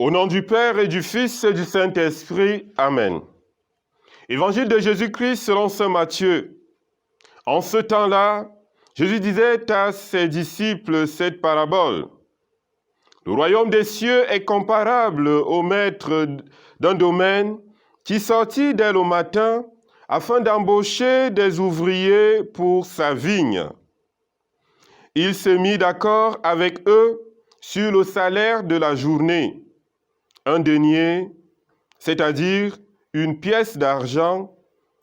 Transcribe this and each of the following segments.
Au nom du Père et du Fils et du Saint-Esprit. Amen. Évangile de Jésus-Christ selon saint Matthieu. En ce temps-là, Jésus disait à ses disciples cette parabole. Le royaume des cieux est comparable au maître d'un domaine qui sortit dès le matin afin d'embaucher des ouvriers pour sa vigne. Il se mit d'accord avec eux sur le salaire de la journée. Un denier, c'est-à-dire une pièce d'argent,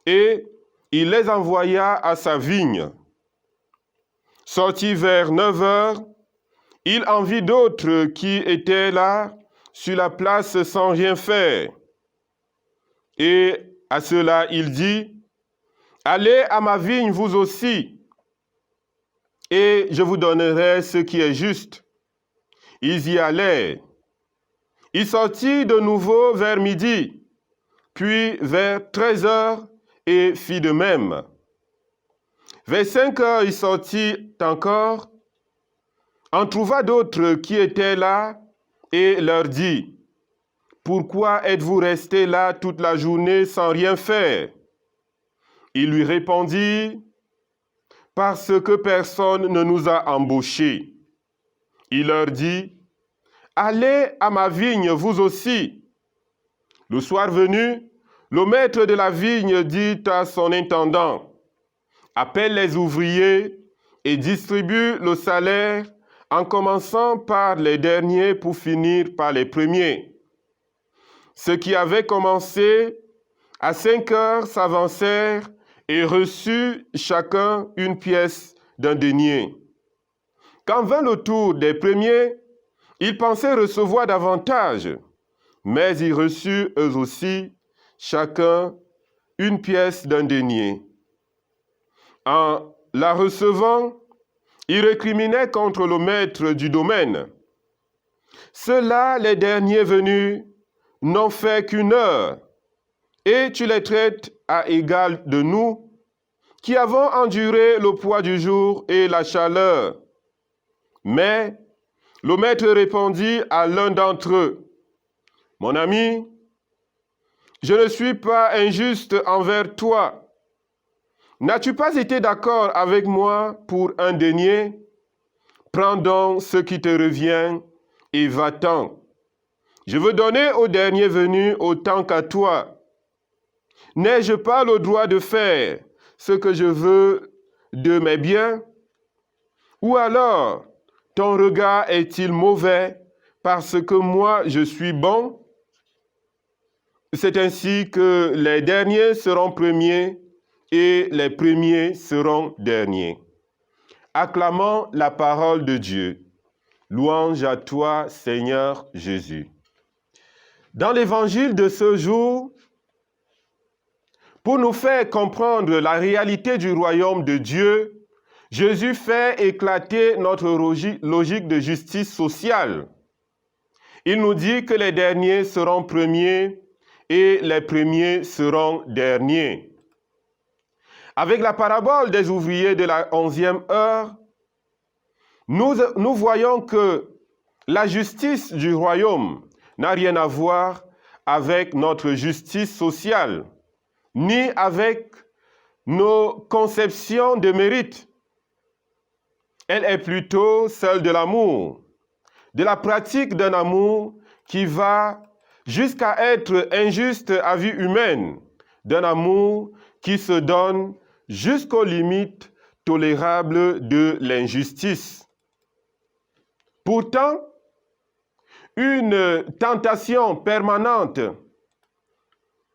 et il les envoya à sa vigne. Sorti vers 9 heures, il en vit d'autres qui étaient là sur la place sans rien faire. Et à cela il dit, « Allez à ma vigne vous aussi, et je vous donnerai ce qui est juste. » Ils y allèrent. Il sortit de nouveau vers midi, puis vers 13 heures, et fit de même. Vers 5 heures, il sortit encore, en trouva d'autres qui étaient là, et leur dit, « Pourquoi êtes-vous restés là toute la journée sans rien faire ?» Il lui répondit, « Parce que personne ne nous a embauchés. » Il leur dit, « Allez à ma vigne vous aussi. » Le soir venu, le maître de la vigne dit à son intendant, « Appelle les ouvriers et distribue le salaire en commençant par les derniers pour finir par les premiers. » Ceux qui avaient commencé à 5 heures s'avancèrent et reçurent chacun une pièce d'un denier. Quand vint le tour des premiers, ils pensaient recevoir davantage, mais ils reçurent eux aussi chacun une pièce d'un denier. En la recevant, ils récriminaient contre le maître du domaine. Ceux-là, les derniers venus, n'ont fait qu'une heure, et tu les traites à égal de nous, qui avons enduré le poids du jour et la chaleur. Mais le maître répondit à l'un d'entre eux, « Mon ami, je ne suis pas injuste envers toi. N'as-tu pas été d'accord avec moi pour un denier? Prends donc ce qui te revient et va-t'en. Je veux donner au dernier venu autant qu'à toi. N'ai-je pas le droit de faire ce que je veux de mes biens? Ou alors, ton regard est-il mauvais parce que moi je suis bon? C'est ainsi que les derniers seront premiers et les premiers seront derniers. » Acclamons la parole de Dieu. Louange à toi, Seigneur Jésus. Dans l'évangile de ce jour, pour nous faire comprendre la réalité du royaume de Dieu, Jésus fait éclater notre logique de justice sociale. Il nous dit que les derniers seront premiers et les premiers seront derniers. Avec la parabole des ouvriers de la 11e heure, nous voyons que la justice du royaume n'a rien à voir avec notre justice sociale, ni avec nos conceptions de mérite. Elle est plutôt celle de l'amour, de la pratique d'un amour qui va jusqu'à être injuste à vie humaine, d'un amour qui se donne jusqu'aux limites tolérables de l'injustice. Pourtant, une tentation permanente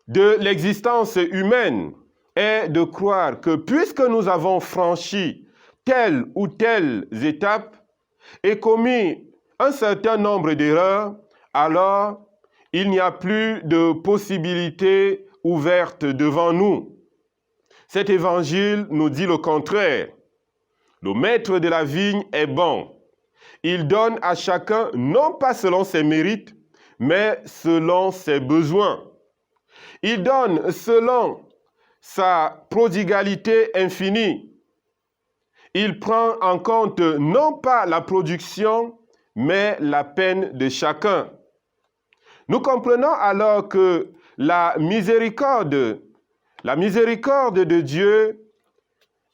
de l'existence humaine est de croire que puisque nous avons franchi telle ou telle étape et commis un certain nombre d'erreurs, alors il n'y a plus de possibilités ouvertes devant nous. Cet évangile nous dit le contraire. Le maître de la vigne est bon. Il donne à chacun non pas selon ses mérites, mais selon ses besoins. Il donne selon sa prodigalité infinie. Il prend en compte non pas la production, mais la peine de chacun. Nous comprenons alors que la miséricorde de Dieu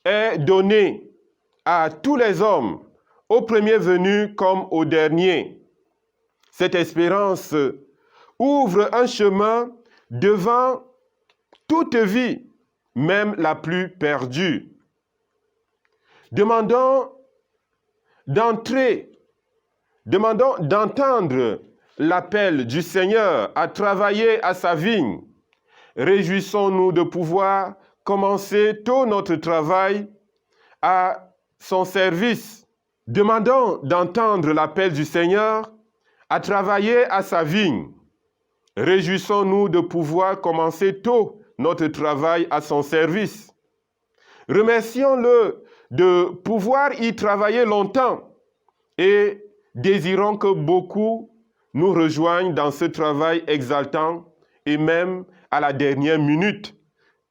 est donnée à tous les hommes, au premier venu comme au dernier. Cette espérance ouvre un chemin devant toute vie, même la plus perdue. Demandons d'entendre l'appel du Seigneur à travailler à sa vigne. Réjouissons-nous de pouvoir commencer tôt notre travail à son service. Demandons d'entendre l'appel du Seigneur à travailler à sa vigne. Réjouissons-nous de pouvoir commencer tôt notre travail à son service. Remercions-le de pouvoir y travailler longtemps et désirons que beaucoup nous rejoignent dans ce travail exaltant et même à la dernière minute,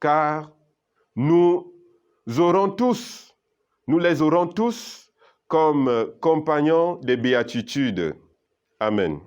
car nous les aurons tous comme compagnons des béatitudes. Amen.